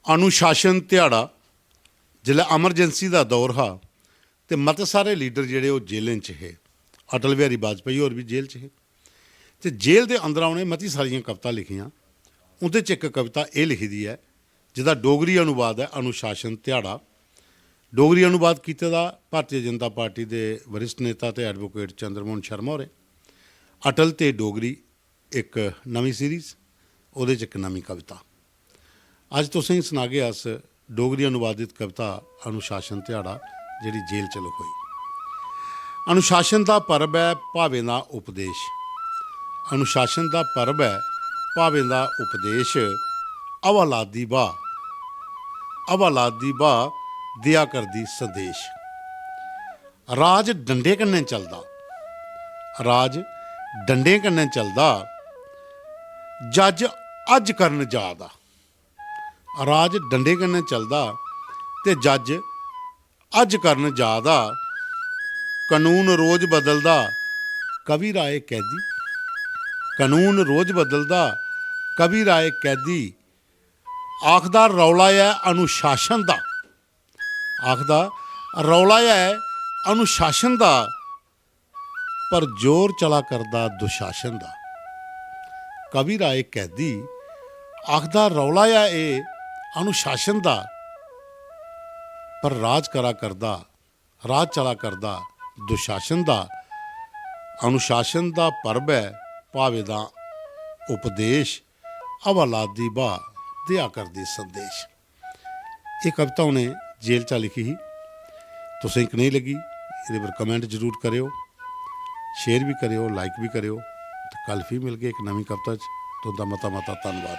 अनुशासन ध्याड़ा जिसलै एमरजेंसी का दौर हा तो मते सारे लीडर जिहड़े वो जेलें च हे। अटल बिहारी वाजपेयी होर भी जेल च हे ते जेल के अंदर उन्हें मती सारियां कविता लिखियां। उंदे च एक कविता ये लिखी दी है जिसका डोगरी अनुवाद है अनुशासन ध्याड़ा। डोगरी अनुवाद किए दा भारतीय जनता पार्टी के वरिष्ठ नेता ते एडवोकेट चंद्रमोहन शर्मा होरें। अटल ते डोगरी एक नवी सीरीज़ उहदे च एक नवी कविता। अज तुसें सुनागे अस डोगरी अनुवादित कविता अनुशासन ध्याड़ा जिहड़ी जेल च लिखोई। अनुशासन का पर्व है भावें दा उपदेश। अनुशासन का पर्व है भावें दा उपदेश। अवालाद दी बाह दिया करदी संदेश। राज डंडे कन्नै चलदा, राज डंडे कन्नै चलदा, जज अज करन जादा। राज डंडे कन्नै चलदा ते जज अज करन जादा। कानून रोज़ बदलदा कवि राय कैदी। कानून रोज़ बदलदा कवि राय कैदी। आखदा रौला है अनुशासन दा, आखदा रौला है अनुशासन दा, पर जोर चला करदा दुशासन दा। कवि राय कैदी आखदा रौला है ये अनुशासन दा, पर राज चला करदा दुशासन दा। अनुशासन दा पर्व है भावे दा उपदेश। अवालाद दी बाह दिया करदी संदेश। ये कविता उन्हें जेल चा लिखी ही। तुसें कनेही लगी ये पर कमेंट जरूर करियो, शेयर भी करियो, लाइक भी करियो। तो कल फिर मिल गए एक नवी कविता। तुंदा मता धन्नवाद।